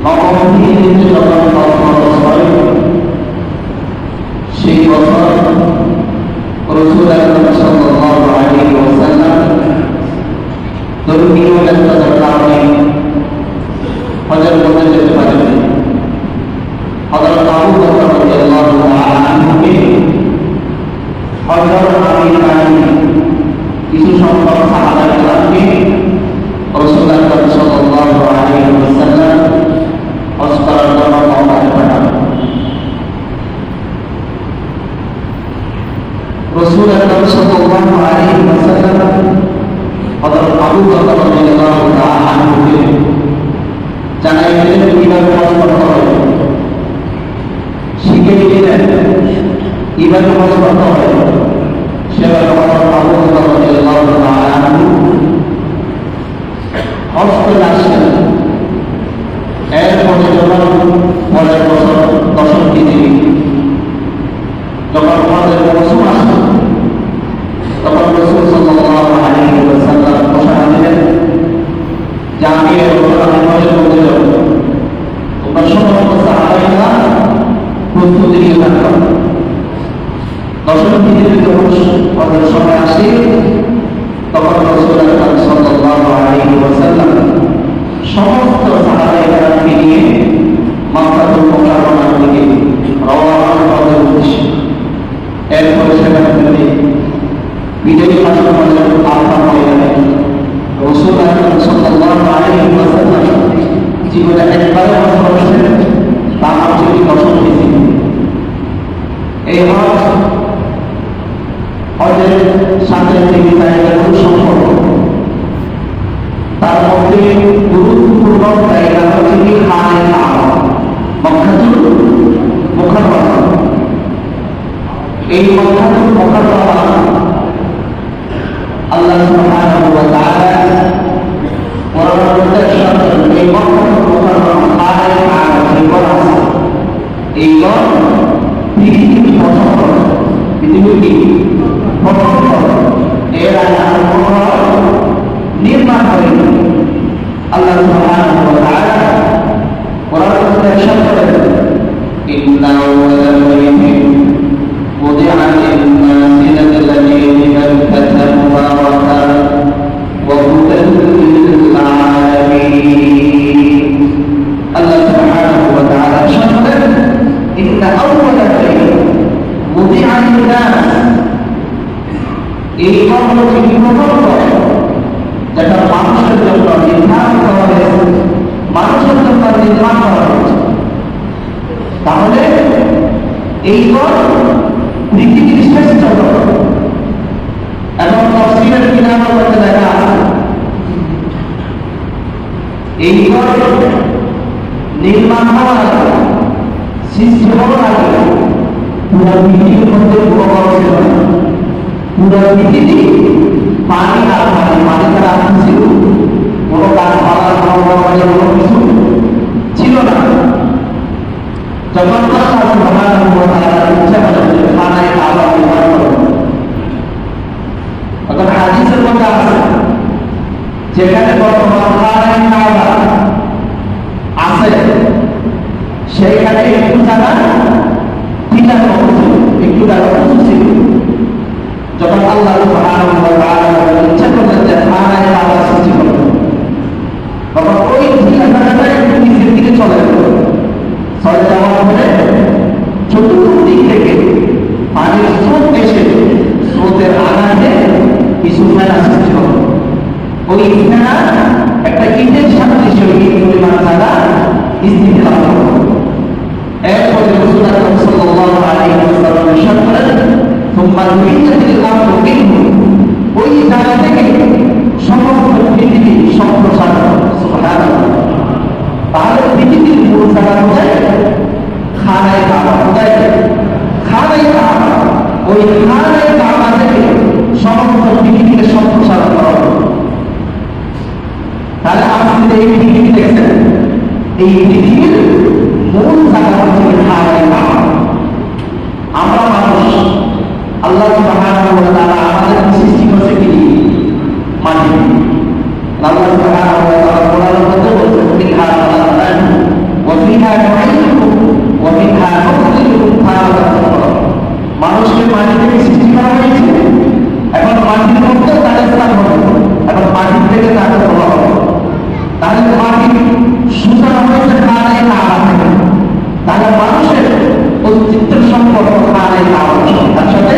নবমী যখন 10 বছর হয় সেই বছর রাসূল সাল্লাল্লাহু আলাইহি ওয়াসাল্লাম ধর্মীয় ব্যস্ততার কারণে হজের মধ্যে যেতে পারেন। হযরত আবু বকর রাদিয়াল্লাহু তাআলা আনহুকে হজর আমির বানিয়ে কিছু সংখ্যক সাহাবায়ে কেরামকে রাসূল সাল্লাল্লাহু আলাইহি ওয়াসাল্লাম হজ করার জন্য মক্কায় পাঠান। রাসূল সাল্লাল্লাহু আলাইহি ওয়াসাল্লাম হযরত আবু বকর রাদিয়াল্লাহু তাআলা আনহুকে জানাই দিলেন কিভাবে হজ করতে হয়, শিখিয়ে দিলেন কিভাবে হজ করতে হয়। সেভাবে হযরত আবু বকর রাদিয়াল্লাহু তাআলা আনহু হজ করে আসলেন। এরপরে যখন পরের বছর 10 হিজরি যখন হজের মৌসুম আসে তখন রাসূল সাল্লাল্লাহু আলাইহি ওয়াসাল্লাম ঘোষণা দিলেন যে আমি হজের মধ্যে যাব, তোমরা সমস্ত সাহাবায়েরা প্রস্তুতি নিয়ে থাকো। 10 হিজরি যখন হজের সময় আসে তখন রাসূল সাল্লাল্লাহু আলাইহি ওয়াসাল্লাম সমস্ত সাহাবায়ে-কেরামকে নিয়ে মক্কাতুল মুকাররমার দিকে রওনা হওয়ার উদ্দেশ্যে। এরপরে সেখানে তিনি বিজয়ী ভাষণ করেন আরফা ময়দানে। রাসূল সাল্লাল্লাহু আলাইহি ওয়াসাল্লাম জীবনে একবারও হজ করেছেন, তা হচ্ছে 10 হিজরি। এই হজের সাথে তিনি জায়গার সম্পর্ক, তার মধ্যে গুরুত্বপূর্ণ জায়গা হচ্ছে কি খানে কাবা, মক্কাতুল মুকাররমা। এই মক্কাতুল মুকাররমা আল্লাহ সুবহানাহু ওয়া তাআলা কোরআনের মধ্যে ইরশাদ করেন, এই মক্কাতুল মুকাররমা খানে কাবা যে ঘর আছে, এই ঘর পৃথিবীর প্রথম ঘর, পৃথিবীর প্রথম ঘর। এর আগে আর কোনো ঘর নির্মাণ হয়নি। আল্লাহ সুবহানাহু ওয়া তাআলা কোরআনের মধ্যে ইরশাদ করেন, ইন্না আউওয়ালা বাইতিন উদিআ লিন-নাসি লাল্লাযী বিবাক্কাতা মুবারাকান ওয়া হুদাল লিল-আলামিন। আল্লাহ সুবহানাহু ওয়া তাআলা ইরশাদ করেন, ইন্না আউওয়ালা বাইতিন উদিআ লিন-নাস, এই ঘর হচ্ছে প্রথম ঘর যেটা মানুষের জন্য নির্মাণ করা হয়েছে, মানুষের জন্য নির্মাণ করা হয়েছে। তাহলে এই ঘর পৃথিবীর শ্রেষ্ঠ ঘর। এবং তাফসীরের কিতাবের মধ্যে লেখা আছে এই ঘর নির্মাণ হওয়ার আগে, সৃষ্টি হওয়ার আগে পুরো পৃথিবীর মধ্যে কোনো ঘর ছিল না। পুরো পৃথিবী পানি আর পানি, পানি ছাড়া আর ছিল কোনো গাছপালা কোনো কিছু ছিল না। যখন আল্লাহ সুবহানাহু ওয়া তাআলা ইচ্ছা করেন যে খানায়ে কাবা নির্মাণ করবেন, তখন হাদিসের মধ্যে আছে যেখানে বর্তমান খানায়ে কাবা আছে সেইখানে একটু জায়গা টিলার মতো ছিল, একটু জায়গা উঁচু ছিল। যখন আল্লাহ সুবহানাহু ওয়া তাআলা ইচ্ছা করলেন যে খানায়ে কাবা সৃষ্টি করবেন, তখন ওই জায়গাটা একটু নিচের দিকে চলে গেল। চলে যাওয়ার পরে চতুর্দিক থেকে পানির স্রোত এসে স্রোতের আঘাতে কিছু ফেনা সৃষ্টি হল। ওই ফেনা একটা ইটের সাদৃশ্য, ইট পরিমাণ জায়গা স্থিতি লাভ হল। এরপরে রাসূল সাল্লাল্লাহু আলাইহি ওয়াসাল্লাম ইরশাদ করেন, সুম্মা যুইয়াতিল আরদু মিনহু, ওই জায়গা থেকে সমস্ত পৃথিবী সম্প্রসার। সুবহানাল্লাহ। তাহলে পৃথিবীর মূল জায়গা কোথায়? খানায়ে কাবা। কোথায়? খানায়ে কাবা। ওই খানায়ে কাবা থেকে সমস্ত পৃথিবীকে সম্প্রসার করা হলো। তাহলে আপনি এই পৃথিবী দেখছেন, এই পৃথিবীর মূল জায়গা হচ্ছে খানায়ে কাবা। আমরা মানুষ, আল্লাহ সুবহানাহু ওয়া তাআলা আমাদের সৃষ্টি করেছে কি? মাটি। আল্লাহ সুবহানাহু ওয়া তাআলা কোরআনের মধ্যে বলেছেন, মিনহা খালাকনাকুম وفيها نعيدكم ومنها نخرجكم تارة أخرى মানুষকে মাটি থেকে সৃষ্টি করা হয়েছে এখন মাটির মধ্যে তাদের স্থান হবে এখন মাটির থেকে তাদের হওয়া হবে তাহলে মাটি সুতরাং হয়েছে খানায় কাবা থেকে তাহলে মানুষের অস্তিত্বের সম্পর্ক খানায় কাবার তার সাথে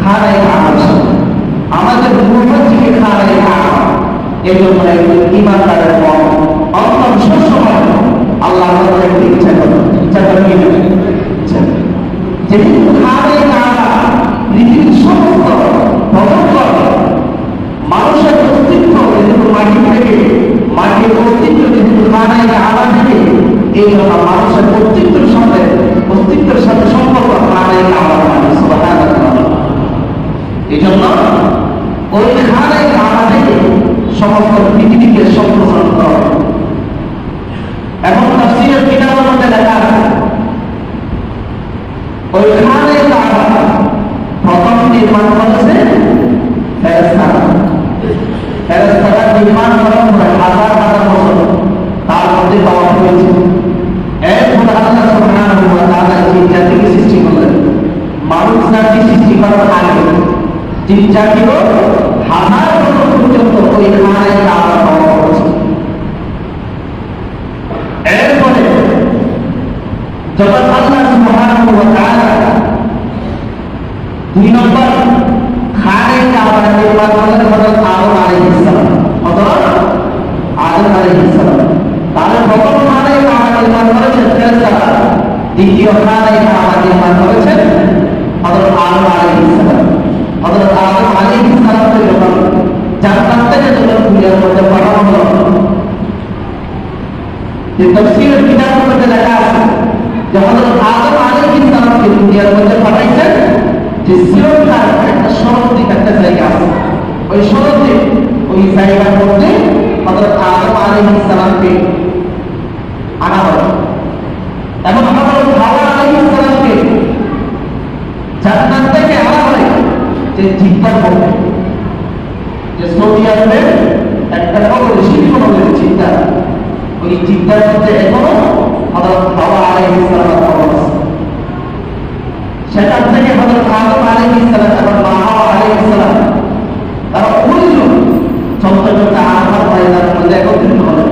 খানায় কাবার আমাদের মুহূর্তে খানায় কাবা এই জন্য একজন ইমানদারের মন অন্তর সবসময় আল্লাহ একটি ইচ্ছা করে কি যেহেতু খানায় কাবা পৃথিবীর সমস্ত ভগবান মানুষের অস্তিত্ব যেহেতু মাটি থেকে মাটির অস্তিত্ব যেহেতু খানায় কাবা থেকে এই জন্য মানুষের অস্তিত্বের সাথে সম্পর্ক খানায় কাবা এই জন্য ওই খানায় কাবা থেকে সমস্ত পৃথিবীকে সম্প্রসারণ করা হয় এখন তাফসীরের কিতাবের মধ্যে লেখা আছে ওই খানায় কাবা প্রথম নির্মাণ করেছে ফেরেশতারা নির্মাণ করার পরে হাজার হাজার বছর তার মধ্যে পাওয়া হয়েছে এরপর আল্লাহ সুবহানাহু ওয়া তাআলা জিন জাতিকে সৃষ্টি করলেন মানুষ জাতি সৃষ্টি করার আগে জিন জাতিও হাজার বছর পর্যন্ত ওই খানায় কাবা পাওয়া হয়েছে এরপরে যখন আল্লাহ সুবহানাহু ওয়া তাআলা দুই নম্বর খানায় কাবা নির্মাণ করলেন হযরত আদম আলাইহিস সালাম তাহলে প্রথম খানায় কাবা নির্মাণ করেছেন ফেরেশতারা দ্বিতীয় খানায় কাবা নির্মাণ করেছেন হযরত আদম আলাইহিস সালাম হযরত আদম আলাইহিস সালামকে যখন জান্নাত থেকে যখন দুনিয়ার মধ্যে পাঠানো হলো যে তাফসীরের কিতাবের মধ্যে লেখা আছে যে হযরত আদম আলাইহিস সালামকে দুনিয়ার মধ্যে পাঠাইছেন যে শ্রীলঙ্কার একটা সরদ্বীপ একটা জায়গা আছে ওই সরদ্বীপ ওই জায়গার মধ্যে হযরত আদম আলাইহিস সালামকে আনা হলো এবং হযরত হাওয়া আলাইহিস সালামকে জান্নাত থেকে আনা হয় যে জিদ্দার মধ্যে যে সৌদি আরবের একটা নগর শিল্প নগরী জিদ্দা ওই জিদ্দার মধ্যে এখনো হযরত হাওয়া আলাইহিস সালামের কবর আছে সেখান থেকে হযরত আদম আলাইহিস সালাম এবং মা হাওয়া আলাইহিস সালাম তারা ওইজন চলতে চলতে আরাফাত ময়দানের মধ্যে একত্রিত হলেন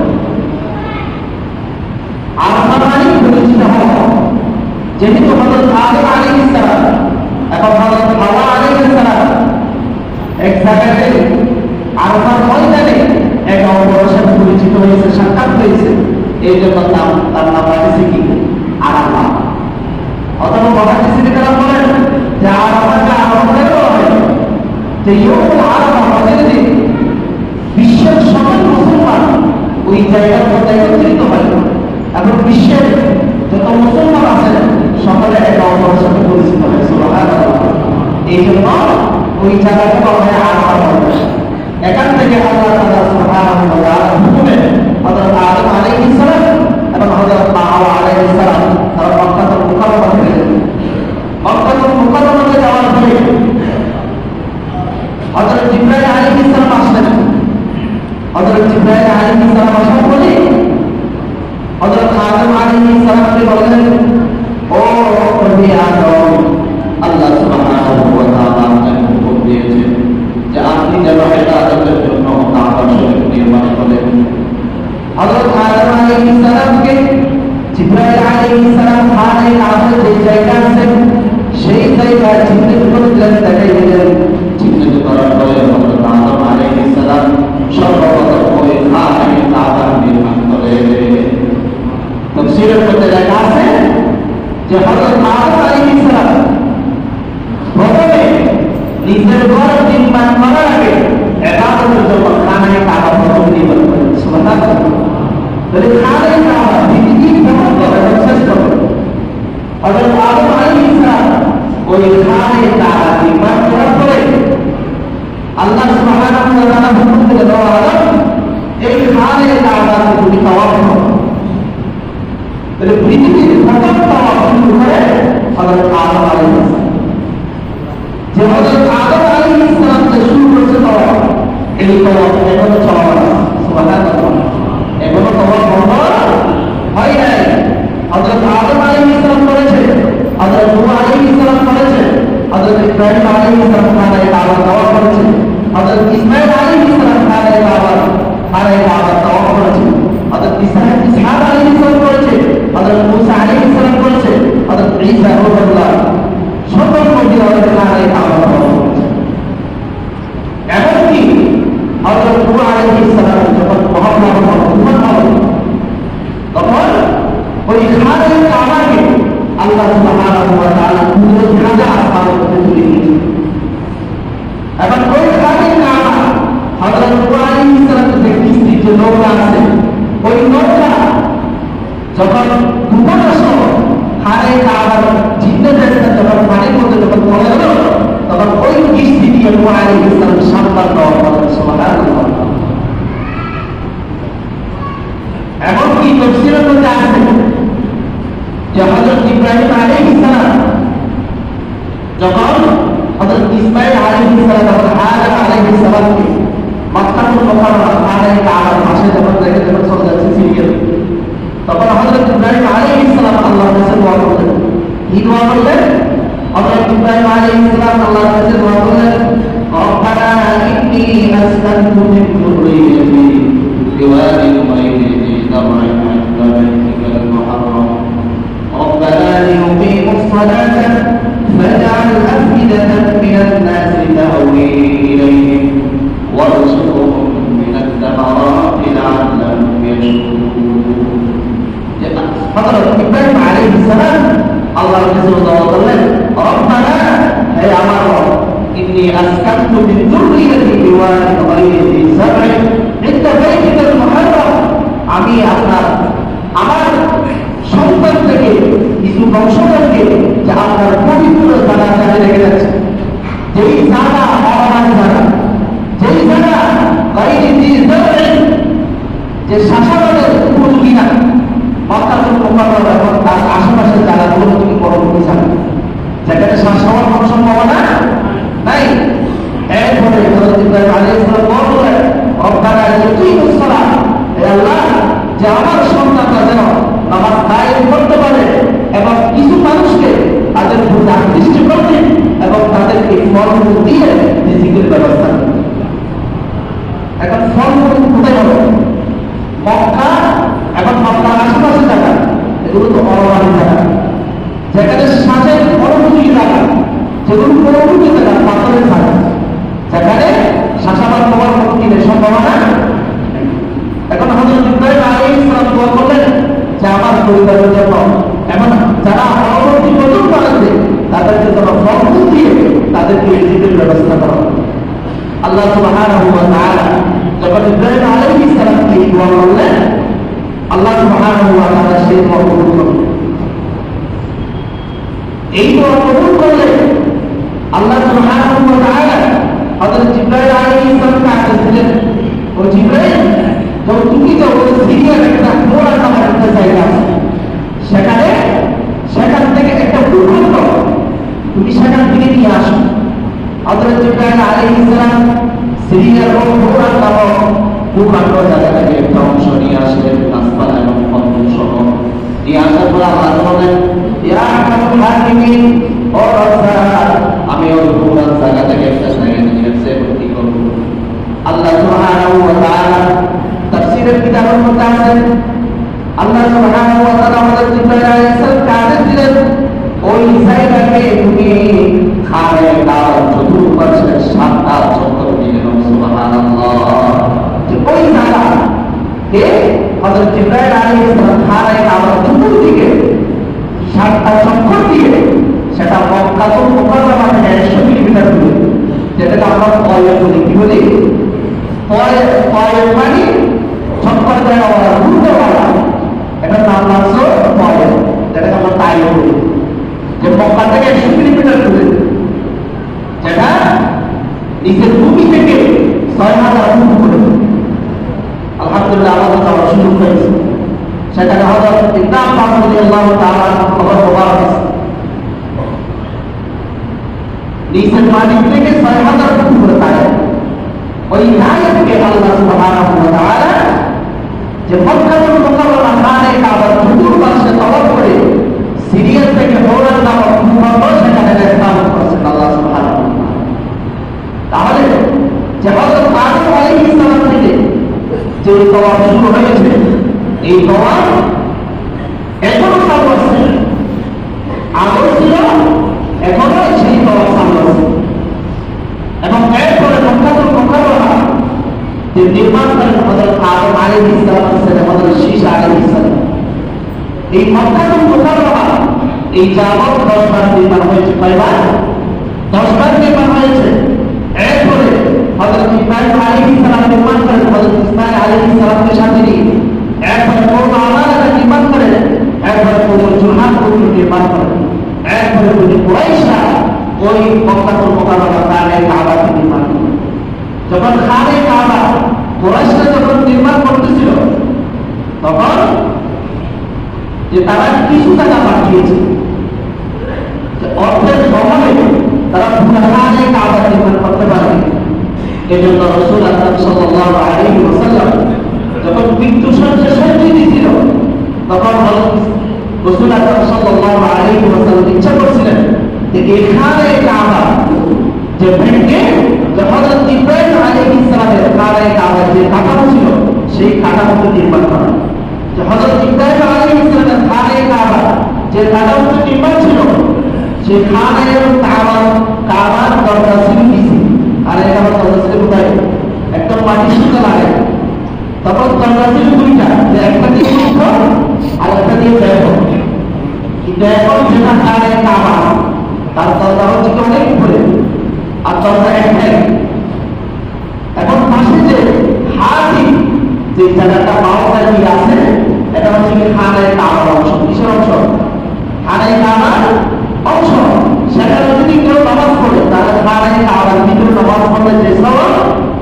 আরাফাত মানে পরিচিত হওয়া যেহেতু হযরত আদম আলাইহিস সালাম এবং হযরত হাওয়া আলাইহিস সালাম এক জায়গাতে আরাফাত ময়দানে এক অপরের সাথে পরিচিত হয়েছে সাক্ষাৎ হয়েছে এই জন্য তার নাম রাখছে কি আরাফাত অথবা মহাদিসিনে কারা বলেন যে আরাফাতটা আরাফাতের হয় যে ইয়ৌমুল আরাফা হজের দিন বিশ্বের সকল মুসলমান ওই জায়গার মধ্যে একত্রিত হয় এবং বিশ্বের যত মুসলমান আছেন সকলে একে অপরের সাথে পরিচিত হয় সুবহানাল্লাহ এই জন্য ওই জায়গাটা বলা হয় আরাফাত এখান থেকে আল্লাহ তাআলা সুবহানাহু ওয়া তাআলা হুকুমে হযরত আদম আলাইহিস সালাম এবং হযরত হাওয়া আলাইহিস সালাম তারা মক্কাতুল মুকাররমা থেকে মক্কাতুল মুকাররমাতে যাওয়ার পরে হযরত জিবরাইল আলাইহিস সালাম আসলেন হযরত জিবরাইল আলাইহিস সালাম আসার পরে হযরত আদম আলাইহিস সালামকে বললেন ও নবী আদম আল্লাহ সুবহানাহু ওয়া তাআলা আপনাকে হুকুম দিয়েছেন যে আপনি যেন ইবাদতের জন্য কাবা শরীফ নির্মাণ করেন হযরত আদম আলাইহিস সালামকে জিবরাইল আলাইহিস সালাম খানায় কাবার যে জায়গা আছে সেই জায়গায় চিহ্নিত করে দিলেন দেখাই দিলেন চিহ্নিত করার পরে হযরত আদম আলাইহিস সালাম সর্বপ্রথম ওই খানায় কাবা নির্মাণ করেন তাফসীরের মধ্যে লেখা আছে যে হযরত আদম আলাইহিস সালাম প্রথমে নিজের ঘর নির্মাণ করার আগে ইবাদতের জন্য খানায় কাবা প্রথম নির্মাণ করেন সুবহানাল্লাহ তাহলে খানায় কাবা পৃথিবীর সমস্ত শ্রেষ্ঠ হযরত আদম আলাইহিস সালাম ওই খানায় কাবা নির্মাণ করার পরে আল্লাহ সুবহানাহু ওয়া তাআলা হুকুম দিলেন আদম এই খানায় কাবা তুমি তাওয়াফ করো তাহলে পৃথিবীর প্রথম তাওয়াফ শুরু করে হযরত আদম আলাইহিস সালাম যে হযরত আদম আলাইহিস সালাম যে শুরু করেছে তাওয়াফ এই তাওয়াফ এখনো চলমান সুবহানাল্লাহ এখনো তাওয়াফ বন্ধ হয় নাই নূহ আলাইহিস সালাম যখন মহল্লা তুফান হলো তখন ওই খানে কাবাকে আল্লাহ সুবহানাহু ওয়া তাআলা পুরো জায়গা আসমানের মধ্যে তুলে দিয়েছেন। এবং ওই খানে কাবা হযরত নূহ আলাইহিস সালাম যে কিস্তি যে নৌকা আছে ওই নৌকা যখন তুফান আসলো খানে কাবার জিন্নাতের যখন পানির মধ্যে যখন পড়ে গেল তখন ওই কিস্তি দিয়ে নূহ আলাইহিস সালাম সাবধান দেওয়া হলো। সুবহানাল্লাহ। এমনকি তাফসীরের মধ্যে আছে যে হযরত ইব্রাহিম আলাইহিস সালাম যখন হযরত ইসমাঈল আলাইহিস সালাম এবং হাজার আলাইহিস সালামকে মক্কাতুল মুকাররমা খানে কাবার পাশে যখন রেখে যখন চলে যাচ্ছে সিরিয়া তখন হযরত ইব্রাহিম আলাইহিস সালাম আল্লাহর কাছে দোয়া করলেন। কি দোয়া করলেন? হযরত ইব্রাহিম আলাইহিস সালাম আল্লাহর কাছে দোয়া করলেন, রব্বানা ইন্নী আসকানতু মিন যুররিয়্যাতি বিওয়াদিন গায়রি ذي زرع عند بيتك المحرم ربنا ليقيموا الصلاة فاجعل أفئدة من الناس تهوي إليهم وارزقهم من الثمرات لعلهم يشكرون. হযরত ইব্রাহিম আলাইহিস সালাম আল্লাহর কাছে দোয়া করলেন, রব্বানা হে আমার রব ইন্নী আসকানতু মিন যুররিয়্যাতি বিওয়াদিন গায়রি ذي زرع عند بيتك المحرم আমি আমার সন্তান থেকে কিছু বংশধরকে যে আপনার পবিত্র জায়গা চালিয়ে রেখে যাচ্ছে যেই জায়গা অবাধ জায়গা যেই জায়গা গায়রি ذي زرع যে শাসাবাদের উপযোগী না মক্কাতুল মুকাররমা এবং তার আশেপাশের জায়গাগুলো তুমি পরবর্তী জায়গা যেখানে শাসাবার কোনো সম্ভাবনা নাই। এরপরে হযরত ইব্রাহিম আলাইহিস সালাম বললেন, রব্বানা লিকিমুস সালাত, হে আল্লাহ যে আমার সন্তানরা যেন নামাজ কায়েম করতে পারে এবং কিছু মানুষকে তাদের প্রতি আকৃষ্ট করতে এবং তাদেরকে ফলমূল দিয়ে রিজিকের ব্যবস্থা করতে। এখন ফলমূল কোথায় হবে? মক্কা এবং মক্কার আশেপাশে জায়গা এগুলো তো অরণ্য জায়গা যেখানে শ্বাসের অনুভূতি জায়গা যেগুলো অনুভূতি জায়গা পাথরের জায়গা যেখানে শাসাবাদ হওয়ার কোনো সম্ভাবনা। এখন হযরত ইব্রাহিম আলাইহিস সালাম দোয়া করলেন যে আমার পরিবারের জন্য এমন যারা পরবর্তী প্রজন্ম আছে তাদেরকে যেন ফলমূল দিয়ে তাদেরকে রিজিকের ব্যবস্থা করা। আল্লাহ সুবহানাহু ওয়া তাআলা যখন ইব্রাহিম আলাইহিস সালামকে এই দোয়া করলেন আল্লাহ সুবহানাহু ওয়া তাআলা সেই দোয়া কবুল করলেন। এই দোয়া কবুল করলেন আল্লাহ সুবহানাহু ওয়া তাআলা হযরত জিবরাইল আলাইহিস সালামকে আদেশ দিলেন, ও জিবরাইল তুমি তো ওই সিরিয়ার একটা ঘোড়া নামের একটা জায়গা আছে সেখান থেকে একটা ভূখণ্ড তুমি সেখান থেকে নিয়ে আসো। হযরত জিবরাইল আলাইহিস সালাম সিরিয়ার ও ঘোড়া নামক ভূখণ্ড জায়গা থেকে একটা অংশ নিয়ে আসলেন গাছপালা এবং ফলমূল সহ নিয়ে আসার পর আল্লাহ বলেন, ইয়া আরহামুর রাহিমিন, ও রব্বানা আমি ওই ঘোড়া জায়গা থেকে একটা জায়গা নিয়ে এসে ভর্তি করব। আল্লাহ সুবহানাহু ওয়া তাআলা তাফসীরের কিতাবের মধ্যে আছে আল্লাহ সুবহানাহু ওয়া তাআলা হযরত জিবরাইল আলাইহিস সালামকে আদেশ দিলেন, ওই জায়গাকে তুমি খানে কাবার চতুর্পাশে 7টা চক্কর দিলেন। সুবহানাল্লাহ। যে ওই জায়গা কে হযরত জিবরাইল আলাইহিস সালাম খানে কাবার চতুর্দিকে 7টা চক্কর দিয়ে সেটা মক্কাতুল মুকাররমা থেকে 100 কিলোমিটার দূরে, যেটাকে আমরা পয়েন্ট বলি। কি বলি? পয়েন্ট মানে চক্কর দেওয়া ঘুরতে পারা, এটার নাম হচ্ছে পয়েন্ট, যেটাকে আমরা তাই বলি। যে মক্কা থেকে 100 কিলোমিটার দূরে, যেটা নিচের ভূমি থেকে 6000 ফুট উপরে। আলহামদুলিল্লাহ আমাদের যাওয়ার সুযোগ হয়েছে। সেখানে হযরত ইবনে আব্বাস রাদিয়াল্লাহু তাআলা খবর প্রকাশ করেছে, নিচের মাটি থেকে 6000 ফুট উপরে তাই ওই নায়ককে আল্লাহ সুবহানাহু ওয়া তাআলা যে মক্কাতুল মুকাররমা খানে কাবার চতুর্পাশে তওয়াফ করে সিরিয়া থেকে হৌরান নামক ভূখণ্ড সেখানে স্থাপন করেছেন আল্লাহ সুবহানাহু ওয়া তাআলা। তাহলে যে হযরত আদম আলাইহিস সালাম থেকে যে তওয়াফ শুরু হয়েছে এই তওয়াফ এখনো চালু আছে, আগেও ছিল এখনো সেই তওয়াফ চালু আছে। এবং এরপরে মক্কাতুল মুকাররমা যে নির্মাণ করেন হযরত আদম আলাইহিস সালাম ছেলে হযরত শীশা আলাইহিস সালাম। এই মক্কাতুল মুকাররমা এই যাবত 10 বার নির্মাণ হয়েছে। কয়বার? 10 বার নির্মাণ হয়েছে। এরপরে হযরত ইব্রাহিম আলাইহিস সালাম নির্মাণ করেন হযরত ইসমাঈল আলাইহিস সালামকে সাথে নিয়ে। এরপরে কওম আমারা নির্মাণ করেন। এরপরে কওম জুরহান নির্মাণ করেন। এরপরে কুরাইশরা ওই মক্কাতুল মুকাররমা খানে কাবা নির্মাণ করেন। যখন খানে কাবা কুরাইশরা যখন নির্মাণ করতেছিল তখন যে তারা কিছু টাকা পাঠিয়েছে, অর্থের অভাবে তারা পুরো খানে কাবা নির্মাণ করতে পারে। এজন্য রাসূল আকরাম সাল্লাল্লাহু আলাইহি ওয়াসাল্লাম যখন মৃত্যু শয্যায় ছিল তখন রাসূল আকরাম সাল্লাল্লাহু আলাইহি ওয়াসাল্লাম ইচ্ছা করছিলেন যে এখানে কাবা যে ভেঙে যে হযরত ইব্রাহিম আলাইহিস সালামের খানে কাবা যে কাঠামো ছিল সেই কাঠামোকে নির্মাণ করা। যে হযরত ইব্রাহিম আলাইহিস সালামের খানে কাবা যে কাঠামোটি নির্মাণ ছিল সেই খানে কাবার দরজা ছিল নিচে, আর এটা দরজা ছিল কোথায়? একদম মাটির সাথে লাগে। তখন দরজা ছিল দুইটা, যে একটা দিয়ে মুক্ত আর একটা দিয়ে ব্যবহার। কিন্তু এখন যেটা খানে কাবা তার দরজা হচ্ছে অনেক উপরে আর দরজা একটাই। এখন পাশে যে হাতি যে জায়গাটা বাউন্ডারি দিয়ে আছে এটা হচ্ছে খানে কাবার অংশ। কিসের অংশ? খানে কাবার অংশ। সেখানে যদি কেউ নামাজ পড়ে তাহলে খানে কাবার ভিতরে নামাজ পড়লে যে সওয়াব,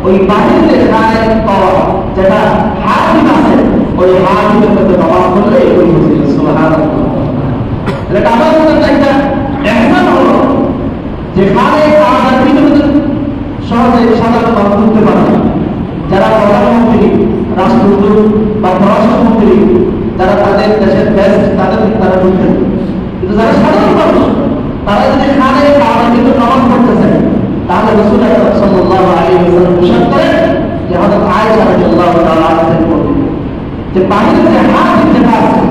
ওই বাহিরে খানে কাবা যেটা হাতি আছে ওই হাতির মধ্যে নামাজ পড়লে ওই হচ্ছে সুবহানাল্লাহ। এটা আমাদের মধ্যে একটা ইহসান হলো যে খানে কাবার ভিতরে সহজে সাধারণ মানুষ ঢুকতে পারে না। যারা প্রধানমন্ত্রী, রাষ্ট্রদূত বা পররাষ্ট্রমন্ত্রী যারা তাদের দেশের বেস্ট তারা ঢুকতে, কিন্তু যারা সাধারণ মানুষ তারা যদি খানে কাবার ভিতরে নামাজ পড়তেছে তাহলে রাসূল আকরাম সাল্লাল্লাহু আলাইহি ওয়াসাল্লাম ইরশাদ করেন যে হযরত আয়েশা রাদিয়াল্লাহু তাআলা আনহা বলেন যে বাহিরে যে হাত যেটা আছে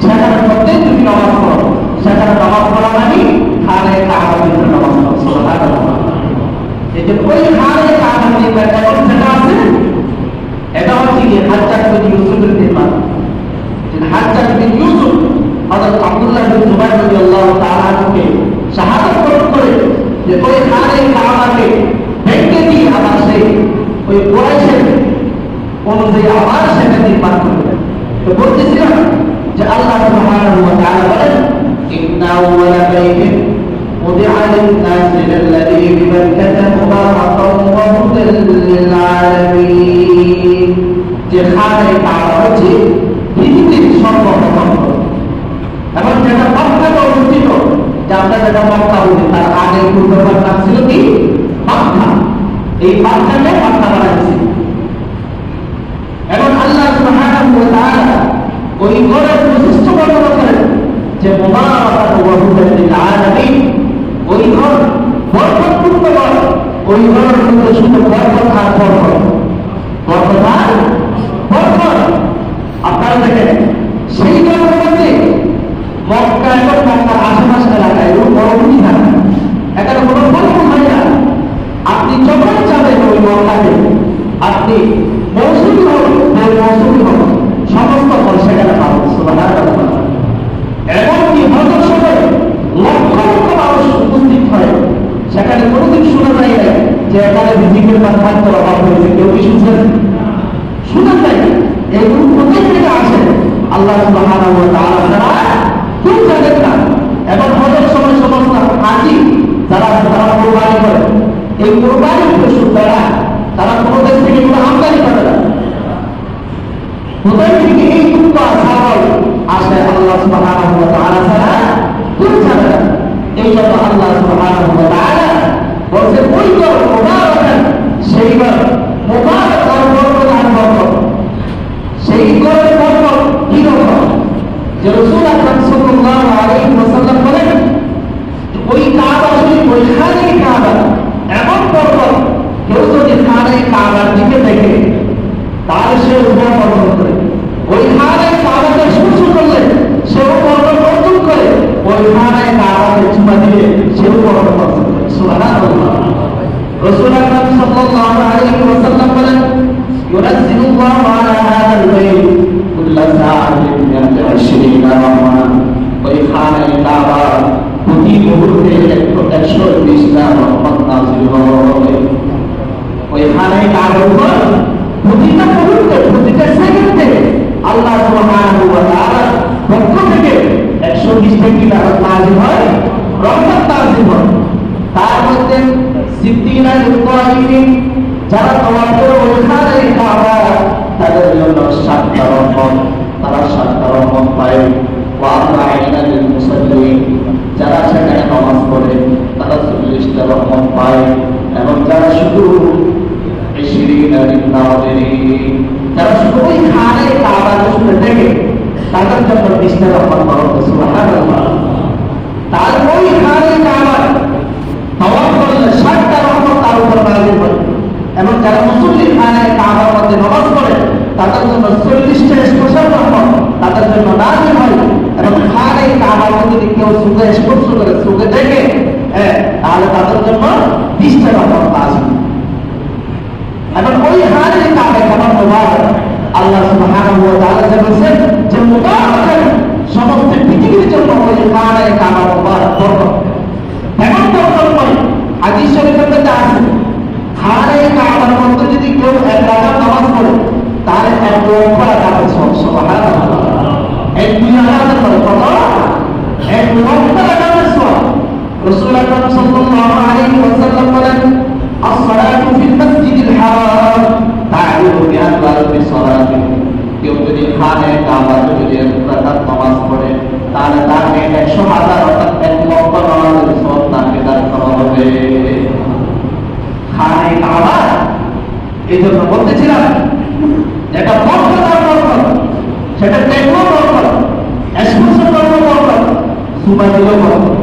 সেখানে প্রত্যেক যদি নামাজ পড়ো সেখানে নামাজ পড়া মানে খানে কাবার ভিতরে নামাজ পড়া। সুবহানাল্লাহ। এই যে ওই খানে কাবার ভিতরে যেটা আছে এটা হচ্ছে কি হাজ্জাজ বিন ইউসুফের নির্মাণ। হাজ্জাজ বিন ইউসুফ হযরত আব্দুল্লাহ বিন জুবাইর রাদিয়াল্লাহু তাআলা আনহুকে শাহাদাত বরণ করে যে ওই খানে কাবাকে ভেঙে দিয়ে আবার সেই ওই কুরাইশের অনুযায়ী আবার সেটা নির্মাণ করবে। তো বলতেছিলাম যে আল্লাহ সুবহানাহু ওয়া তাআলা বলেন ইন্না আউওয়ালা বাইতিন উদিআ লিন-নাসি লাল্লাযী বিবাক্কাতা মুবারাকান ওয়া হুদাল লিল-আলামিন। যে খানে কাবা হচ্ছে পৃথিবীর সর্বপ্রথম এবং যেটা মক্কাতে অবস্থিত, যে আমরা যেটা মক্কা বলি তার আগে পূর্ববার নাম ছিল কি? মক্কা। এই মক্কাকে মক্কা বানাইছে এবং আল্লাহ সুবহানাহু ওয়া তাআলা ওই ঘরের বৈশিষ্ট্য বর্ণনা করেন যে মুবারাকান ওয়া হুদাল লিল-আলামিন। ওই ঘর বরকতপূর্ণ ঘর, ওই ঘরের মধ্যে শুধু বরকত আর বরকত, বরকত আর বরকত। আপনারা দেখেন সেই ঘরের মধ্যে মক্কা এবং মক্কার আশেপাশের এলাকায় এবং বড়গুলি থাকে, এখানে কোনো ফলফুল হয় না। আপনি যখন যাবেন ওই মক্কাতে আপনি মৌসুমী হোক মৌসুমী হোক সমস্ত ফল সেখানে পাবেন। সুবহানাল্লাহ। এমনকি হজের সময় লক্ষ লক্ষ মানুষ উপস্থিত হয়, সেখানে কোনোদিন শোনা যায় না যে এখানে রিজিকের বা খাদ্যের অভাব হয়েছে। কেউ কি শুনছেন? শুনেন নাই। এগুলো কোথায় থেকে আসে? আল্লাহ সুবহানাহু ওয়া তাআলা ছাড়া কেউ জানেন না। এবং হজের সময় সমস্ত হাজি যারা কোরবানি করে, এই কোরবানির পশুর দ্বারা তারা কোনো দেশ থেকে কোনো আমদানি করে না। কোথায় থেকে এই কুরবা ছাগল আসে আল্লাহ সুবহানাহু ওয়া তাআলা ছাড়া কেউ জানে না। এই জন্য আল্লাহ সুবহানাহু ওয়া তাআলা বলছে ওই ঘর মুবারাকান, সেই ঘর মুবারাক আর বরকত আর বরকত। সেই ঘরের বরকত কি রকম? যে রাসূল আকরাম সাল্লাল্লাহু আলাইহি ওয়াসাল্লাম বলেন ওই কাবা শরীফ, ওই খানে কাবা এমন বরকত, কেউ যদি খানে কাবার দিকে দেখে তাহলে সে উপর বরকত করে। ওই খানে কাবাকে স্পর্শ করলে সেও বরকত অর্জন করে, ওই খানে কাবাকে চুমা দিলে সেও বরকত অর্জন করে। সুবহানাল্লাহ। রাসূল আকরাম সাল্লাল্লাহু আলাইহি ওয়াসাল্লাম বলেন ينزل الله على هذا البيت كل ساعة 120 رحمة ওই খানায় কাবা প্রতি মুহূর্তে 120টা রহমত নাযিল হয়। ওই খানায় কাবার উপর প্রতিটা মুহূর্তে প্রতিটা সেকেন্ডে আল্লাহ সুবহানাহু ওয়া তাআলা পক্ষ থেকে 120টা কিতাব নাযিল হয়, রহমত নাযিল হয়। তার মধ্যে সিদ্দিনা ইব্রাহিম যারা তওয়াফ করে ওই খানায় কাবা তাদের জন্য 7টা রহমত, তারা 7টা রহমত পায়। যারা সেখানে নামাজ পড়ে তারা 40টা রহমত পায়, এবং যারা শুধু যারা শুধু ওই খানে কাবা শুনে দেখে তাদের জন্য 20টা রহমত পাওয়া। সুবহানাল্লাহ। তার ওই খানে কাবা তাওয়াফ করলে 7টা রহমত তার উপর নাযিল হয়, এবং যারা মুসল্লি খানে কাবার মধ্যে নামাজ পড়ে তাদের জন্য 40টা স্পেশাল রহমত তাদের জন্য নাযিল হয়। এবং খানে কাবার মধ্যে যদি কেউ সুখে স্পর্শ করে সুখে দেখে তাহলে তাদের জন্য 20টা রহমত নাযিল। এবং ওই খানে কাবা কেমন মুবারক, আল্লাহ সুবহানাহু ওয়া তাআলা বলেছেন যে মুবারক সমস্ত পৃথিবীর জন্য ওই খানে কাবা মুবারক বরকত। এমন বরকতময় হাদিস শরীফের মধ্যে আছে খানে কাবার মধ্যে যদি কেউ এক রাকাত নামাজ পড়ে তাহলে 1 লক্ষ রাকাতের সওয়াব। সুবহানাল্লাহ। এক দুই রাকাতের পরে কত? 1 লক্ষ রাকাতের সওয়াব। রাসূল আকরাম সাল্লাল্লাহু আলাইহি ওয়াসাল্লাম বলেন as-salatu fil masjidil haram ta'dilu bi alfi salati। কেউ যদি খানে কাবা যদি 1 রাকাত নামাজ পড়ে তাহলে তাকে 100,000 অর্থাৎ 1 লক্ষ নামাজের সওয়াব তাকে দান করা হবে। খানে কাবা এই জন্য বলতেছিলাম এটা বরকত আর বরকত, সেটা দেখবো বরকত, স্পর্শ করবো বরকত, সুবা দিলেও বরকত।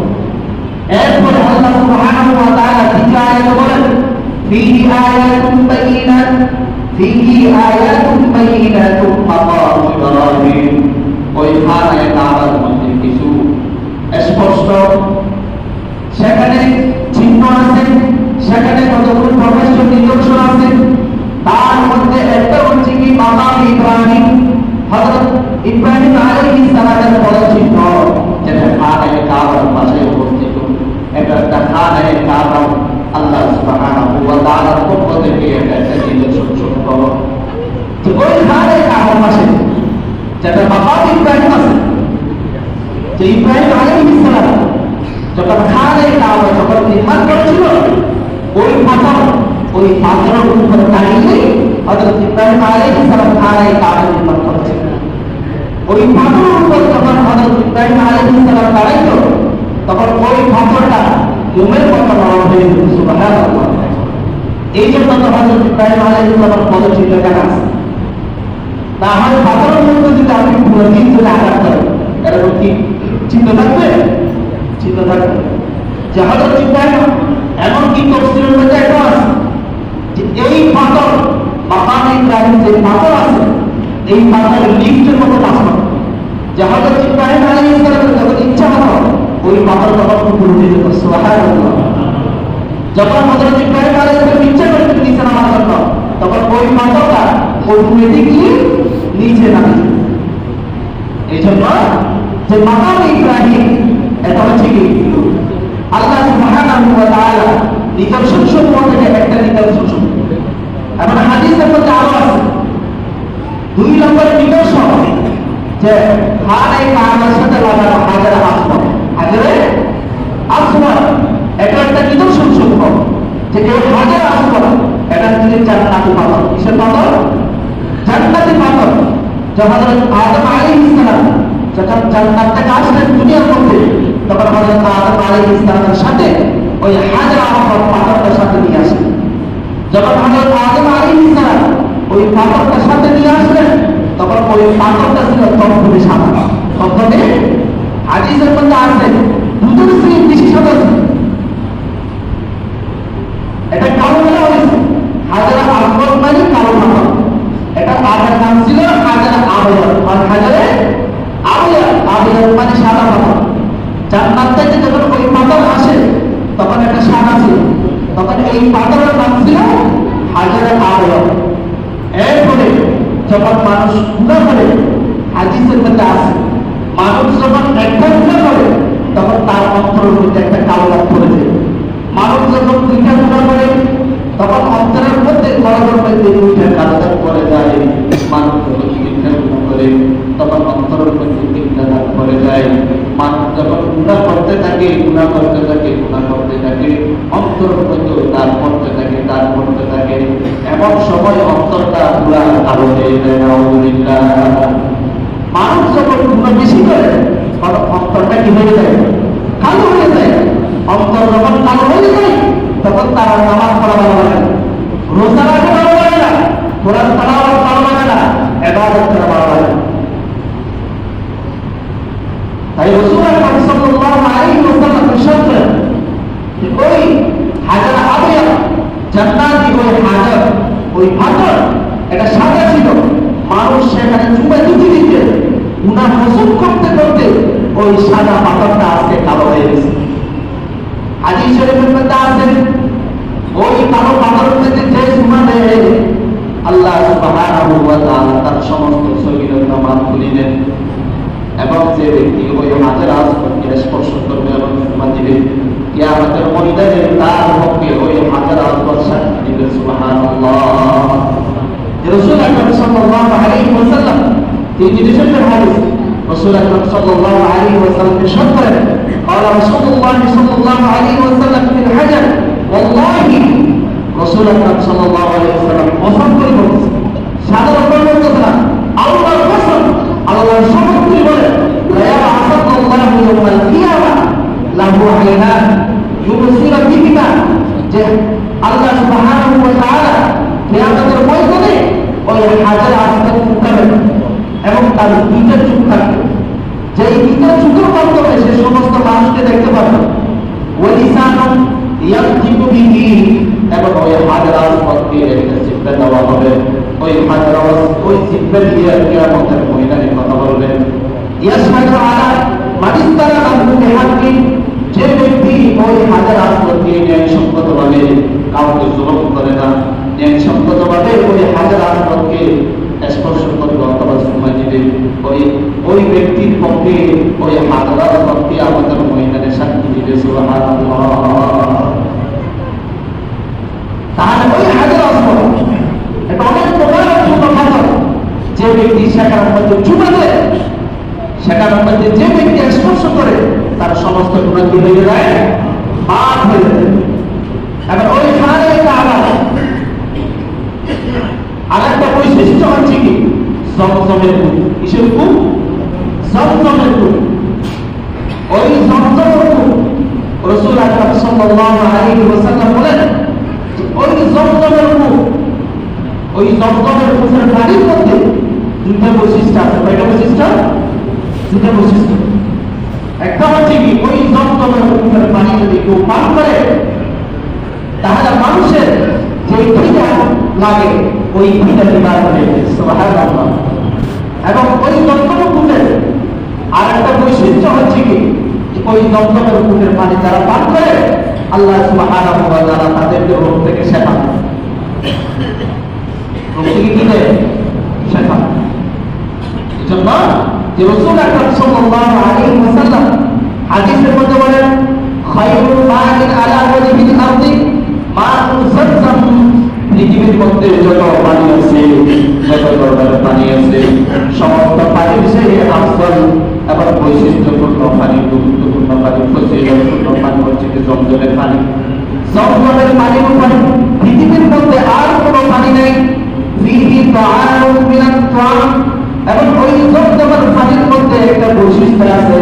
এরপরে আল্লাহ সুবহানাহু ওয়া তাআলা দ্বিতীয় আয়াতে বলেন ফীহি আয়াতুন বাইয়িনাত ফীহি আয়াতুন বাইয়িনাতুন মাকামু ইব্রাহিম। ওই খানে কাবার মধ্যে কিছু স্পষ্ট সেখানে চিহ্ন আছে, সেখানে কতগুলো প্রকাশ্য নিদর্শন আছে। তার মধ্যে একটা হচ্ছে কি মাকাম ইব্রাহিম, হযরত ইব্রাহিম আলাইহিস সালামের বড় চিহ্ন, যেটা খানে কাবার পাশে অবস্থিত। এটা একটা খানে কাবা আল্লাহ সুবহানাহু ওয়া তাআলার পক্ষ থেকে একটা নিদর্শন স্বরূপ। তো ওই খানে কাবার পাশে যেটা মাকাম ইব্রাহিম আছে, যে ইব্রাহিম আলাইহিস সালাম যখন খানে কাবা যখন নির্মাণ করেছিল ওই পাথরের উপর দাঁড়িয়ে হযরত ইব্রাহিম আলাইহিস সালাম খানে কাবা নির্মাণ করেছিলেন। ওই পাথরের উপর যখন হযরত ইব্রাহিম আলাইহিস সালাম দাঁড়াইতো তখন ওই পাথরটা মোমের মতো নরম হয়ে যেত। সুবহানাল্লাহ। এই জন্য তো হযরত ইব্রাহিম আলাইহিস সালাম পদচিহ্ন কেনা আছে, না হয় পাথরের মধ্যে যদি আপনি পুরো দিন ধরে আঘাত করেন এরকম কি চিহ্ন থাকবে? চিহ্ন থাকবে। যে হযরত ইব্রাহিম এমন কি তফসিরের মধ্যে এটা আছে যে এই পাথর মাকাম ইব্রাহিম যে পাথর আছে এই পাথরের লিফটের মতো কাজ করে। যে হযরত ইব্রাহিম আলাইহিস সালামের যখন ইচ্ছা হতো ওই পাথর তখন উপরে উঠে যেত। সুবহানাল্লাহ। যখন হযরত ইব্রাহিম আলাইহিস সালাম ইচ্ছা করতেন নিচে নামার জন্য তখন ওই পাথরটা অটোমেটিকলি নিচে নামে। এই জন্য যে মাকাম ইব্রাহিম এটা হচ্ছে কি আল্লাহ সুবহানাহু ওয়া তাআলা নিদর্শন সমূহ থেকে একটা নিদর্শন সমূহ। এবং হাদিসের মধ্যে আরো আছে 2 নম্বর নিদর্শন যে খানে কাবার সাথে লাগানো হাজারে আসওয়াদ। হাজারে আসওয়াদ এটা একটা নিদর্শন সমূহ যে কেউ হাজারে আসওয়াদ এটা হচ্ছে জান্নাতি পাথর। কিসের পাথর? জান্নাতি পাথর। যখন হযরত আদম আলাইহিস সালাম যখন জান্নাত থেকে আসলেন দুনিয়ার মধ্যে তখন হযরত আদম আলাইহিস সালামের সাথে ওই হাজার আসওয়াদ পাথরটার সাথে নিয়ে আসলেন। যখন হযরত আদম আলাইহিস সালাম ওই পাথরটার সাথে নিয়ে আসলেন তখন ওই পাথরটা ছিল তখনই সাদা। তখনই হাদিসের মধ্যে আছে দুধের চেয়ে বেশি সাদা ছিল। এটা কালো বলা হয়েছে হাজার আসওয়াদ মানে কালো পাথর। এটা আগের নাম ছিল হাজার আবয়াদ, আর হাজারে আবয়াদ আবয়াদ মানে সাদা পাথর। জান্নাত থেকে যখন ওই পাথর আসে তখন একটা সাদা ছিল, তখন এই পাথরের নাম ছিল হাজারে আবয়াদ। এরপরে যখন মানুষ গুনাহ করে, হাদিসের মধ্যে আছে মানুষ যখন একটা গুনাহ করে তখন তার অন্তরের মধ্যে একটা কালো দাগ পড়ে যায়। মানুষ যখন দুইটা গুনাহ করে তখন অন্তরের মধ্যে কলবের মধ্যে দুইটা কালো দাগ পড়ে যায়। মানুষ যখন তিনটা গুনাহ করে তখন অন্তরের মধ্যে তিনটা দাগ পড়ে যায়। মানুষ যখন গুনাহ করতে থাকে অন্তরের মধ্যে দাগ পড়তে থাকে এমন সময় অন্তরটা পুরা কালো হয়ে যায়। আলহামদুলিল্লাহ। মানুষ যখন গুনাহ বেশি করে তখন অন্তরটা কি হয়ে যায়? কালো হয়ে যায়। অন্তর যখন কালো হয়ে যায় তখন তারা নামাজ পড়া ভালো লাগে না, রোজা রাখা ভালো লাগে না, কোরআন তেলাওয়াত ভালো লাগে না, ইবাদত করা ভালো লাগে না। তাই রাসূল আকরাম সাল্লাল্লাহু আলাইহি ওয়াসাল্লাম ইরশাদ করেন যে ওই হাজার আবিয়া জান্নাতি ওই হাজার ওই পাথর এটা সাদা ছিল, মানুষ সেখানে চুমা দুটি দিতে গুনাহ মোচন করতে করতে ওই সাদা পাথরটা আজকে কালো হয়ে গেছে। হাদিস শরীফের মধ্যে আছে ওই কালো পাথরের মধ্যে যে চুমা দেয় আল্লাহ সুবহানাহু ওয়া তাআলা তার সমস্ত সগীরতা মাফ করে দেন এবং যে ব্যক্তি ওই হাজার আসমানকে স্পর্শ করবে এবং চুমা দিবে কিয়ামতের ময়দানে তার পক্ষে ওই হাজার আসমান সাক্ষী দিবে। সুবহানাল্লাহ। রাসূল আকরাম সাল্লাল্লাহু আলাইহি ওয়াসাল্লাম তিনি নিজের হাদিস রাসূল আকরাম সাল্লাল্লাহু আলাইহি ওয়াসাল্লাম ইরশাদ করেন قال رسول الله صلى الله عليه وسلم في الحجر والله রাসূল আকরাম সাল্লাল্লাহু আলাইহি ওয়াসাল্লাম কসম করে বলেছেন, সাধারণ বলতেছেন না, আল্লাহর কসম, আল্লাহর শপথ করে বলেন লা ইয়াবাসুল্লাহু ইয়াওমাল কিয়ামা লাহু আইনান ইউবসিরু বিহিমা, যে আল্লাহ সুবহানাহু ওয়া তাআলা কিয়ামতের ময়দানে ওই হাজার আসমান উঠাবেন এবং তার দুইটা চোখ থাকবে, যে দুইটা চোখের মাধ্যমে সে সমস্ত মানুষকে দেখতে পাবে। ওই লিসানুন ইয়ানতিকু বিহি, এবং ওই হাজার আসমানকে একটা জিহ্বা দেওয়া হবে, ওই হাজার ওই জিহ্বা দিয়ে কিয়ামতের ময়দানে কথা বলবেন। ইয়াশহাদু আলা মানিস্তারা লাহু বিহাক্কি, যে ব্যক্তি ওই হাজার আসমানকে ন্যায়সঙ্গতভাবে কাউকে জুলুম করে না, ন্যায়সঙ্গতভাবে ওই হাজার আসমানকে স্পর্শ করবে অথবা সময় দিবে, ওই ব্যক্তির পক্ষে ওই হাজার আসমানকে আমাদের ময়দানে সাক্ষী দিবে। সুবহানাল্লাহ। তাহলে ওই হাজার আসমান এটা অনেক প্রকারযুক্ত পাথর, যে ব্যক্তি সেটার মধ্যে চুমা দেয়, সেটার মধ্যে যে ব্যক্তি স্পর্শ করে তার সমস্ত গুনাহ কি হয়ে যায়? মাফ হয়ে যায়। এবার ওই খানে একটা আরেকটা বৈশিষ্ট্য হচ্ছে কি জমজমের কূপ। কিসের কূপ? জমজমের কূপ। ওই জমজমের কূপ রাসূল আকরাম সাল্লাল্লাহু আলাইহি ওয়াসাল্লাম বলেন ওই জমজমের কূপ, ওই জমজমের কূপের পানির মধ্যে দুইটা বৈশিষ্ট্য আছে। কয়টা বৈশিষ্ট্য? দুইটা বৈশিষ্ট্য। একটা হচ্ছে কি ওই জমজমের কূপের পানি যদি কেউ পান করে তাহলে মানুষের যে খিদা লাগে ওই খিদা নিবারণ হয়ে যায়। সুবহানাল্লাহ। এবং ওই জমজমের কূপের আরেকটা বৈশিষ্ট্য হচ্ছে কি ওই জমজমের কূপের পানি যারা পান করে আল্লাহ সুবহানাহু ওয়া তাআলা তাদেরকে রোগ থেকে শেফা দেন। রোগ থেকে কি দেয়? শেফা। এজন্য যে রাসূল আকরাম সাল্লাল্লাহু আলাইহি ওয়াসাল্লাম হাদিসের মধ্যে বলেন খায়রুল মা'ইন আলা ওয়াজহিল আরদি মা'উ যামযাম, পৃথিবীর মধ্যে যত পানি আছে, যত ধরনের পানি আছে, সমস্ত পানির চেয়ে আফজল এবং বৈশিষ্ট্যপূর্ণ পানি, গুরুত্বপূর্ণ পানি, ফজিলতপূর্ণ পানি হচ্ছে জমজমের পানি। জমজমের পানির উপরে পৃথিবীর মধ্যে আর কোনো পানি নেই। ফিহি তাআমুন মিনাত তাআম, এবং ওই জমজমের পানির মধ্যে একটা বৈশিষ্ট্য আছে,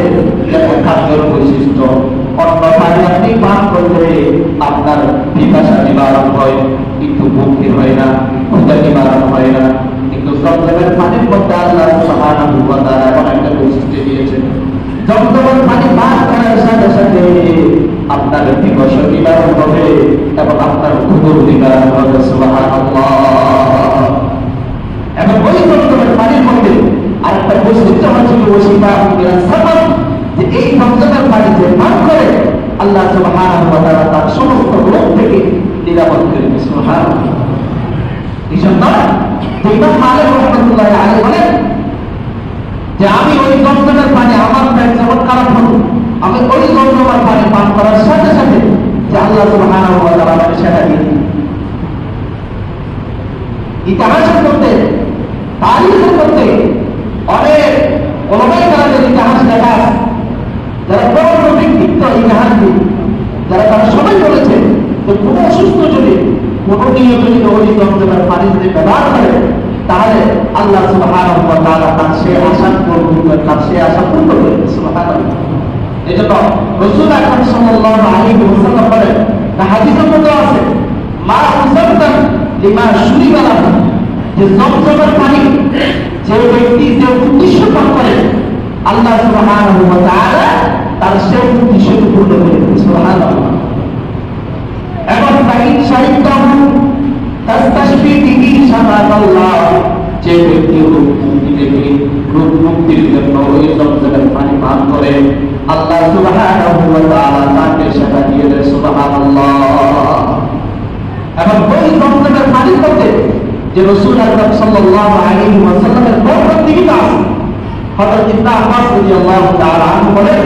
যেটা খাদ্যের বৈশিষ্ট্য। অন্য পানি আপনি পান করলে আপনার পিপাসা নিবারণ হয়, কিন্তু ভুক্তি হয় না, ক্ষুধা নিবারণ হয় না। কিন্তু জমজমের পানির মধ্যে আল্লাহ সুবহানাহু ওয়া তাআলা এমন একটা বৈশিষ্ট্য দিয়েছেন, জমজমের পানি পান করার সাথে সাথে আপনার পিপাসা নিবারণ হবে এবং আপনার ক্ষুধা নিবারণ হবে। সুবহানাল্লাহ। এবং ওই জমজমের পানির মধ্যে আরেকটা বৈশিষ্ট্য হচ্ছে যে এই জমজমের পানি যে পান করে আল্লাহ সুবহানাহু ওয়া তাআলা তার সমস্ত রোগ থেকে নিরাপদ করে দিবেন। সুবহানাল্লাহ। এই জন্য তো ইমাম মালিক রাহমাতুল্লাহি আলাইহি বলেন যে আমি ওই জমজমের পানি আমার পেট যখন খারাপ হলো আমি ওই জমজমের পানি পান করার সাথে সাথে যে আল্লাহ সুবহানাহু ওয়া তাআলা আমাকে সেটা দিয়ে দিলেন। ইতিহাসের মধ্যে তারিখের মধ্যে অনেক ওলামায়ে কেরামের ইতিহাস লেখা আছে, যারা বড় বড় ব্যক্তিত্ব ইতিহাসবিদ, যারা তারা সবাই বলেছে যে কোনো অসুস্থ যদি কোনো নিয়ত যদি ওই জমজমের পানি যদি ব্যবহার করে তাহলে আল্লাহ সুবহানাহু ওয়া তাআলা তার সে আশা পূরণ করবেন, তার সে আশা পূরণ করবেন। সুবহানাল্লাহ। এজন্য রাসূল আকরাম সাল্লাল্লাহু আলাইহি ওয়াসাল্লাম বলেন, হাদিসের মধ্যে আছে মা মুসাদ্দাম লিমা শুরিবা লাহু, যে জমজমের পানি যে ব্যক্তি যে উদ্দেশ্য পান করে আল্লাহ সুবহানাহু ওয়া তাআলা তার সেই উদ্দেশ্য পূর্ণ করে দেন। সুবহানাল্লাহ। এবং ফাইন শাহিদাহু তাস্তাশফি বিহি শাফাআল্লাহ, যে ব্যক্তি রোগ মুক্তির জন্য ওই জমজমের পানি পান করে আল্লাহ সুবহানাহু ওয়া তাআলা তাকে সেটা দিয়ে দেন। সুবহানাল্লাহ। এবং ওই জমজমের পানির মধ্যে যে রাসূল আকরাম সাল্লাল্লাহু আলাইহি ওয়াসাল্লামের বরকত নিহিত আছে। হযরত ইবনে আব্বাস রাদিয়াল্লাহু তাআলা আনহু বলেন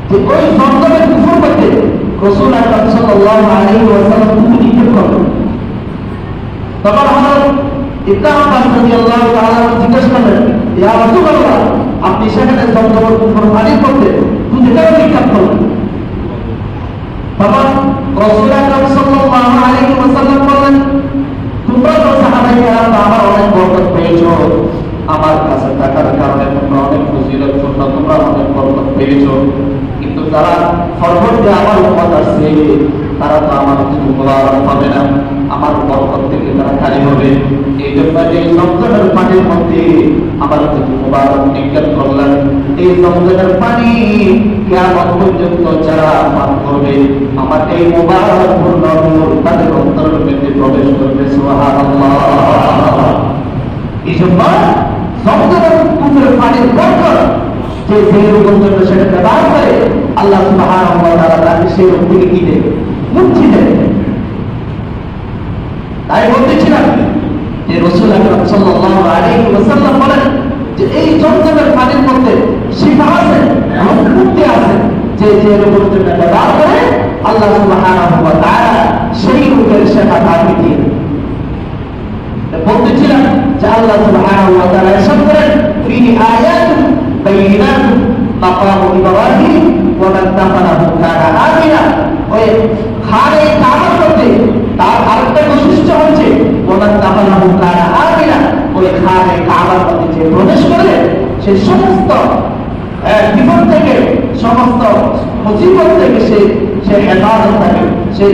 যে ওই জমজমের কুফর মধ্যে রাসূল আকরাম সাল্লাল্লাহু আলাইহি ওয়াসাল্লাম দুটো নিক্ষেপ করলেন। তখন হযরত ইবনে আব্বাস রাদিয়াল্লাহু তাআলা জিজ্ঞেস করলেন, ইয়া রাসূলুল্লাহ, আপনি সেখানে জমজমের কুফর পানির মধ্যে দুটো কেন নিক্ষেপ করলেন? তখন রাসূল আকরাম সাল্লাল্লাহু আলাইহি ওয়াসাল্লাম বললেন, তোমরা তো সাহাবায়ে কেরাম আমার অনেক বরকত পেয়েছো, আমার কাছে থাকার কারণে তোমরা অনেক ফজিলত তোমরা অনেক বরকত পেয়েছো, কিন্তু যারা পরবর্তী আমার উম্মত আসছে তারা তো আমার কিছু মুবারক পাবে না, আমার বরকত থেকে তারা খালি হবে। এই জন্য এই জমজমের পানির মধ্যে আমার কিছু মুবারক নিক্ষেপ করলেন। এই জমজমের পানি কিয়ামত পর্যন্ত যারা পান করবে আমার এই মুবারক পূর্ণ নূর তাদের অন্তরের মধ্যে প্রবেশ করবে। সুবহানাল্লাহ। এই জন্য জমজমের পুকুরের পানির বরকত যে রূপের জন্য সেটা ব্যবহার করে আল্লাহ সুবহানাহু ওয়া তাআলা তাকে সেই রূপ থেকে কি দেন? মুক্তি দেন। তাই বলতেছিলাম যে রাসূল আকরাম সাল্লাল্লাহু আলাইহি ওয়াসাল্লাম বলেন যে এই জমজমের পানির মধ্যে শিফা আছে, মুক্তি আছে, যে রূপের জন্য ব্যবহার করে আল্লাহ সুবহানাহু ওয়া তাআলা সেই রূপের শিফা তাকে দিয়ে দেন। বলতেছিলাম যে আল্লাহ সুবহানাহু ওয়া তাআলা ইরশাদ করেন, ফিহি আয়াতুন বাইয়িনাতুন মাকামু ইব্রাহিম ওয়া মান দাখালাহু কানা আমিনা। ওই খানে কাবার মধ্যে তার আরেকটা বৈশিষ্ট্য হচ্ছে ওয়া মান দাখালাহু কানা আমিনা, ওই খানে কাবার মধ্যে যে প্রবেশ করে সে সমস্ত বিপদ থেকে সমস্ত মুসিবত থেকে সে হেফাজত থাকে, সে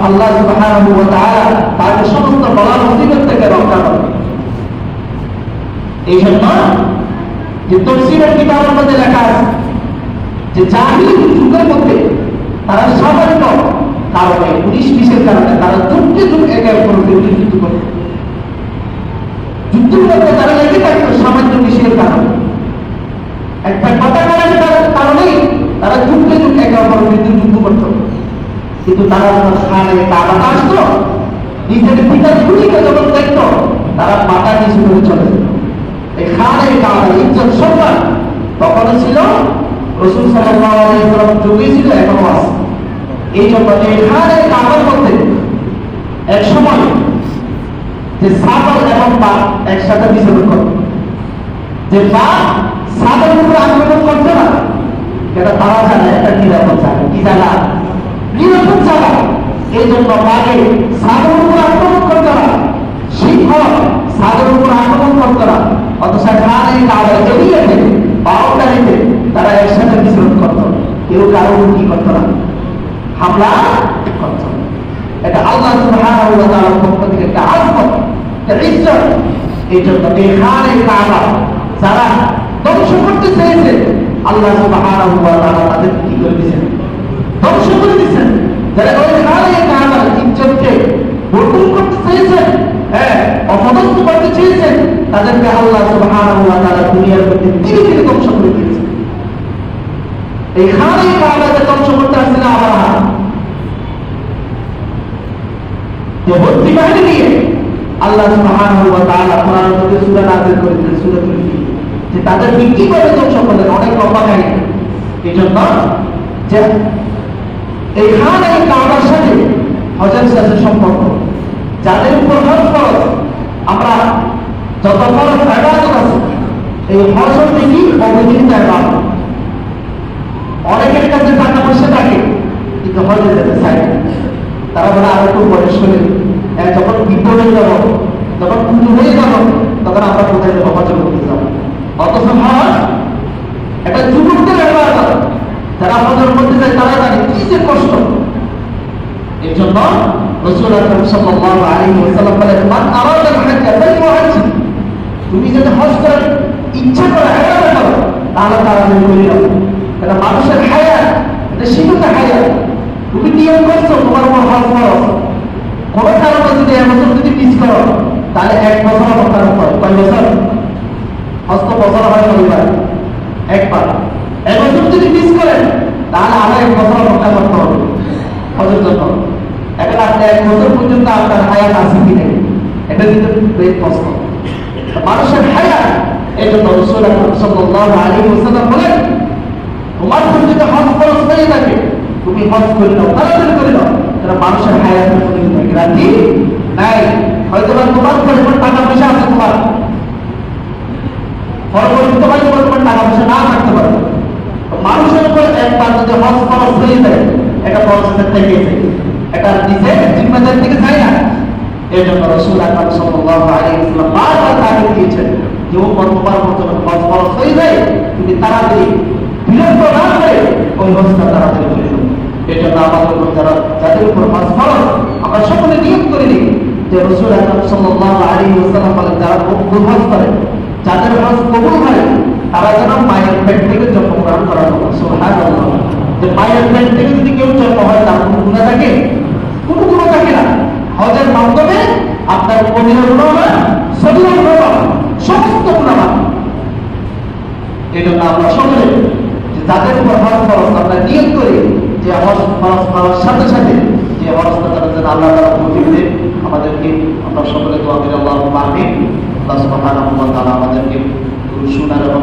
আল্লাহ সুবহানাহু ওয়া তাআলা তাকে সমস্ত বলা মুসিবত থেকে রক্ষা করে। এই জন্য যে তাফসীরের কিতাবের মধ্যে লেখা আছে যে জাহিলি যুগের মধ্যে তারা সামান্য কারণে 19-20 কারণে তারা যুদ্ধে একে অপরের বিরুদ্ধে যুদ্ধ করত। যুদ্ধের মধ্যে তারা লেগে থাকতো সামান্য বিষয়ের কারণে, একটা কথা কারণেই তারা যুদ্ধে একে অপরের বিরুদ্ধে যুদ্ধ করত। কিন্তু তারা যখন খানে কাবাটা আসতো নিজের পিতার খুনিকে যখন দেখতো তারা মাথা নিচু করে চলে যেত। এই খানে কাবার ইজ্জত সম্মান তখনও ছিল, রাসূল সাল্লাল্লাহু আলাইহি ওয়াসাল্লাম যুগে ছিল, এখনো আছে। এই জন্য এই খানে কাবার মধ্যে এক সময় যে ছাগল এবং বাঘ একসাথে বিচরণ করত, যে বাঘ ছাগলের উপরে আক্রমণ করতো না, এটা তারা জানে একটা নিরাপদ জায়গা। কি জায়গা? নিরাপদ জায়গা। এই জন্য বাঘে ছাগলের উপর আক্রমণ করতো না, সিংহ ছাগলের উপর আক্রমণ করতো না, অথচ খানে কাবার এরিয়াতে বাউন্ডারিতে তারা একসাথে বিচরণ করতো, কেউ কারো কি করতো না, হামলা করতো না। এটা আল্লাহ সুবহানাহু ওয়া তাআলার পক্ষ থেকে একটা আযমত, একটা ইজ্জত। এই জন্য এই খানে কাবা যারা ধ্বংস করতে চেয়েছে আল্লাহ সুবহানাহু ওয়া তাআলা তাদের কি করে দিয়েছেন? ধ্বংস করে দিয়েছেন। যারা ওই খানে কাবার ইজ্জতকে বর্জন করতে চেয়েছেন, অপদস্থ করতে চেয়েছেন, তাদেরকে আল্লাহ সুবহানাহু ওয়া তাআলা দুনিয়ার মধ্যে ধীরে ধীরে ধ্বংস করে দিয়েছেন। এই খানে কাবাকে ধ্বংস করতে আসছে না আবার ভর্তি বাহিনী নিয়ে আল্লাহ সুবহানাহু ওয়া তাআলা কোরআনের মধ্যে সূরা নাযিল করেছেন সূরাতুল ফিল, যে তাদেরকে কিভাবে ধ্বংস করলেন, অনেক লম্বা কাহিনী। এই জন্য যে এই খানা এই কাবার সাথে হজের সাথে সম্পর্ক, যাদের উপর হজ ফরজ, আমরা যত ফরজ ইবাদত আছে এই হজ হচ্ছে কি অবৈধ ইবাদত। অনেকের কাছে টাকা পয়সা থাকে কিন্তু হজে যেতে চায়, তারা বলে আর একটু বয়স হলে যখন বিপদে যাব, যখন পুজো হয়ে যাব, তখন আমরা কোথায় যাবো, হজ করতে যাবো। অথচ হজ একটা যুবকদের ইবাদত, যারা হজের করতে যায় তারা জানে কি যে কষ্ট। এই জন্য রাসূল আকরাম সাল্লাল্লাহু আলাইহি ওয়াসাল্লাম বলেন, মান আরাদা হাজ্জা ফালইউহাজ্জ, তুমি যদি হজ করার ইচ্ছা করো, ইরাদা করো, তাহলে তাড়াতাড়ি করে নাও। এটা মানুষের হায়াত, এটা সীমিত হায়াত। তুমি নিয়ম করছো তোমার উপর হজ ফরজ, কোনো কারণে যদি এক বছর যদি মিস করো তাহলে এক বছর অপেক্ষার উপর, কয় বছর? হজ তো বছর হয় পরিবার একবার, এক বছর যদি মিস করেন তাহলে আরো এক বছর অপেক্ষা করতে হবে হজের জন্য। এখন আপনি এক বছর পর্যন্ত আপনার হায়াত আছে কি নেই, এটা কিন্তু বেশ প্রশ্ন। মানুষের হায়াত, এই জন্য রাসূল আকরাম সাল্লাল্লাহু আলাইহি ওয়াসাল্লাম বলেন, তোমার উপর যদি হজ ফরজ হয়ে থাকে তুমি হজ করে নাও, তাড়াতাড়ি করে নাও। তারা মানুষের হায়াতের কোনো গ্যারান্টি নাই। হয়তো তোমার পরিমাণ টাকা পয়সা আছে, তোমার পরবর্তীতে হয়তো তোমার টাকা পয়সা না থাকতে পারে। মানুষের উপর একবার যদি হজ ফরজ হয়ে যায়, এটা ফরজের থেকে এটা নিজে জিম্মাদারি থেকে যায় না। এই জন্য রাসূল আকরাম সাল্লাল্লাহু আলাইহি ওয়াসাল্লাম বারবার তাগিদ দিয়েছেন যে উম্মত তোমার উপর যখন হজ ফরজ হয়ে যায় তুমি তাড়াতাড়ি বিলম্ব না করে ওই হজটা তাড়াতাড়ি করে নাও। এই জন্য আমাদের উপর যাদের উপর হজ ফরজ, আমরা সকলে নিয়ত করে নিই যে রাসূল আকরাম সাল্লাল্লাহু আলাইহি ওয়াসাল্লাম বলেন, যারা কবুল হজ করে, যাদের হজ কবুল হয় তারা যেন মায়ের পেট থেকে জন্মগ্রহণ করা হবে। সুবহানাল্লাহ, যে মায়ের পেট থেকে যদি কেউ জন্ম হয় তার কোনো গুনাহ থাকে? কোনো গুনাহ থাকে না। হজের মাধ্যমে আপনার কবিরা গুনাহ হয়, সগীরা গুনাহ হয়, সমস্ত গুনাহ হয়। এই জন্য আমরা সকলে যে যাদের উপর হজ ফরজ আমরা নিয়ত করি যে হজ ফরজ করার সাথে সাথে যে হজটা তারা যেন আল্লাহ তাআলা তৌফিক দেন আমাদেরকে। আমরা সকলে দোয়া করি আল্লাহুম্মা আমিন। আল্লাহ সুবহানাহু ওয়া তাআলা আমাদেরকে শোনার এবং